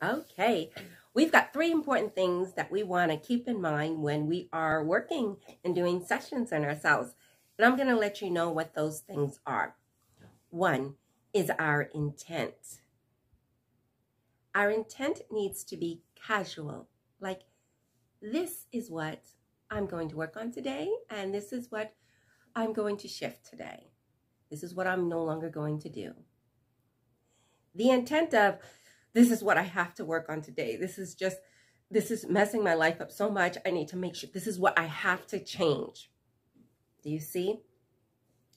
Okay, we've got three important things that we want to keep in mind when we are working and doing sessions on ourselves. And I'm going to let you know what those things are. One is our intent. Our intent needs to be casual, like this is what I'm going to work on today, and this is what I'm going to shift today. This is what I'm no longer going to do. The intent of this is what I have to work on today. This is messing my life up so much. I need to make sure this is what I have to change. Do you see?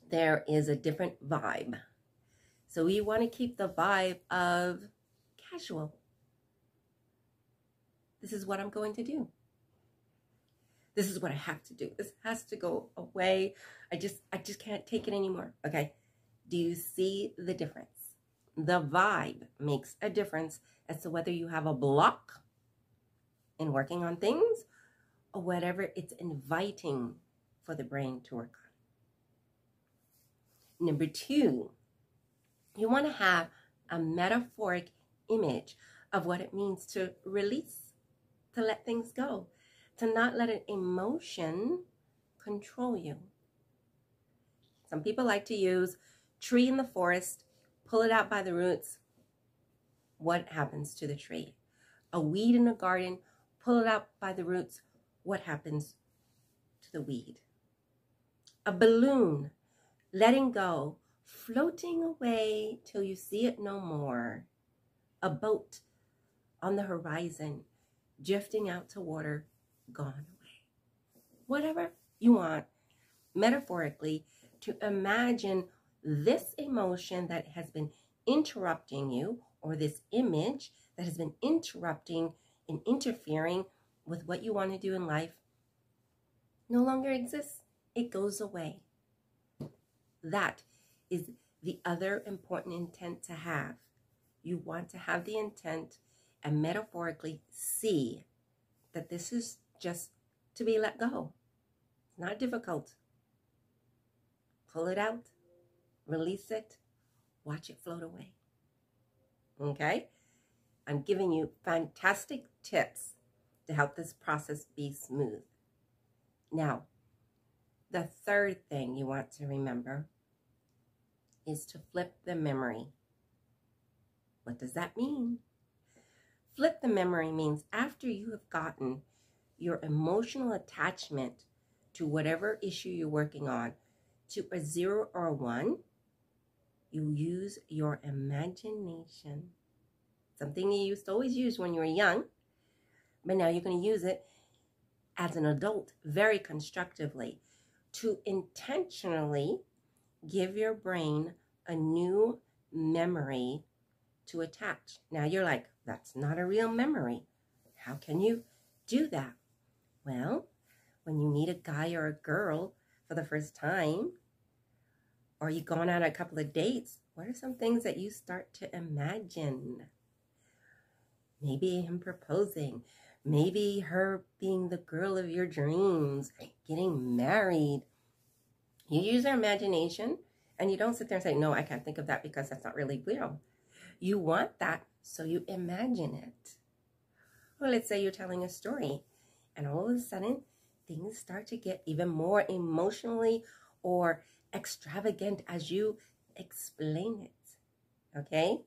There is a different vibe. So we want to keep the vibe of casual. This is what I'm going to do. This is what I have to do. This has to go away. I just can't take it anymore. Okay. Do you see the difference? The vibe makes a difference as to whether you have a block in working on things or whatever it's inviting for the brain to work on. Number two, you want to have a metaphoric image of what it means to release, to let things go, to not let an emotion control you. Some people like to use tree in the forest, pull it out by the roots. What happens to the tree? A weed in a garden, pull it out by the roots. What happens to the weed? A balloon, letting go, floating away till you see it no more. A boat on the horizon, drifting out to water, gone away. Whatever you want, metaphorically, to imagine this emotion that has been interrupting you, or this image that has been interrupting and interfering with what you want to do in life, no longer exists. It goes away. That is the other important intent to have. You want to have the intent and metaphorically see that this is just to be let go. It's not difficult. Pull it out, release it, watch it float away. Okay? I'm giving you fantastic tips to help this process be smooth. Now, the third thing you want to remember is to flip the memory. What does that mean? Flip the memory means after you have gotten your emotional attachment to whatever issue you're working on to a 0 or a 1, you use your imagination. Something you used to always use when you were young, but now you're going to use it as an adult very constructively to intentionally give your brain a new memory to attach. Now you're like, that's not a real memory. How can you do that? Well, when you meet a guy or a girl for the first time, or you've gone on a couple of dates, what are some things that you start to imagine? Maybe him proposing, maybe her being the girl of your dreams, getting married. You use your imagination, and you don't sit there and say, no, I can't think of that because that's not really real. You want that, so you imagine it. Well, let's say you're telling a story, and all of a sudden, things start to get even more emotionally or extravagant as you explain it. Okay?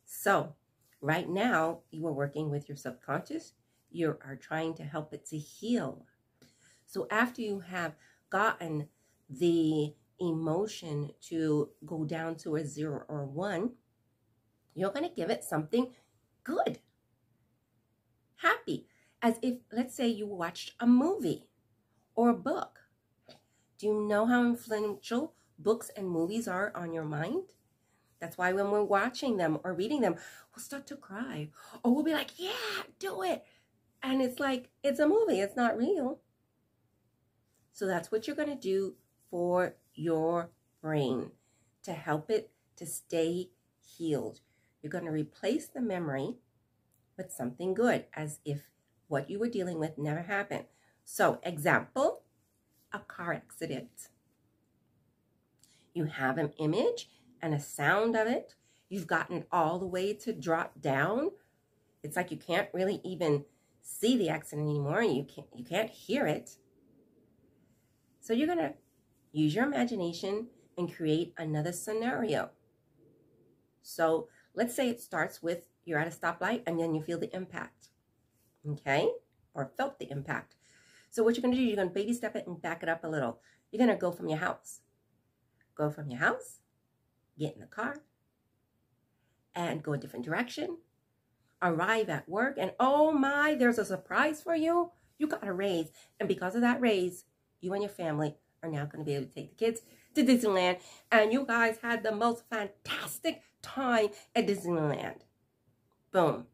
So, right now, you are working with your subconscious. You are trying to help it to heal. So after you have gotten the emotion to go down to a 0 or 1, you're going to give it something good, happy, as if, let's say, you watched a movie or a book. Do you know how influential books and movies are on your mind? That's why when we're watching them or reading them, we'll start to cry. Or we'll be like, yeah, do it. And it's like, it's a movie. It's not real. So that's what you're going to do for your brain to help it to stay healed. You're going to replace the memory with something good, as if what you were dealing with never happened. So, example, a car accident. You have an image and a sound of it. You've gotten it all the way to drop down. It's like you can't really even see the accident anymore. You can't hear it. So you're going to use your imagination and create another scenario. So let's say it starts with you're at a stoplight and then you feel the impact, okay? Or felt the impact. So what you're going to do, you're going to baby step it and back it up a little. You're going to go from your house. Go from your house, get in the car, and go a different direction. Arrive at work, and oh my, there's a surprise for you. You got a raise. And because of that raise, you and your family are now going to be able to take the kids to Disneyland. And you guys had the most fantastic time at Disneyland. Boom.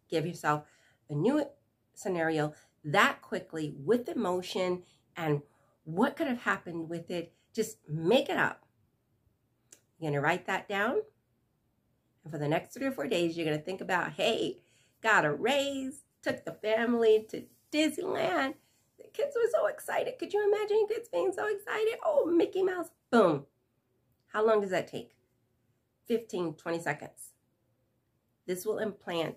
Give yourself a new scenario that quickly with emotion and what could have happened with it. Just make it up. You're going to write that down. And for the next 3 or 4 days, you're going to think about, hey, got a raise, took the family to Disneyland. The kids were so excited. Could you imagine kids being so excited? Oh, Mickey Mouse. Boom. How long does that take? 15, 20 seconds. This will implant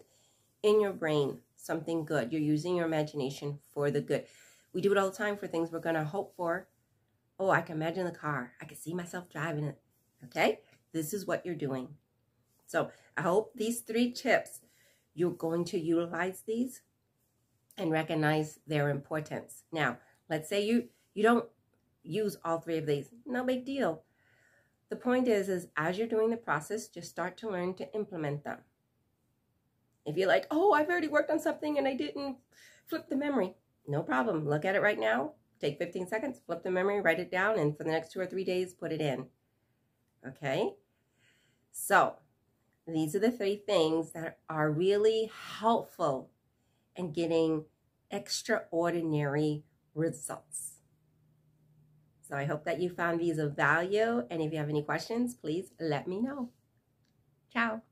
in your brain something good. You're using your imagination for the good. We do it all the time for things we're going to hope for. Oh, I can imagine the car. I can see myself driving it. Okay? This is what you're doing. So I hope these 3 tips, you're going to utilize these and recognize their importance. Now, let's say you don't use all 3 of these. No big deal. The point is as you're doing the process, just start to learn to implement them. If you're like, oh, I've already worked on something and I didn't flip the memory. No problem. Look at it right now. Take 15 seconds, flip the memory, write it down, and for the next 2 or 3 days, put it in. Okay? So these are the 3 things that are really helpful in getting extraordinary results. So I hope that you found these of value. And if you have any questions, please let me know. Ciao.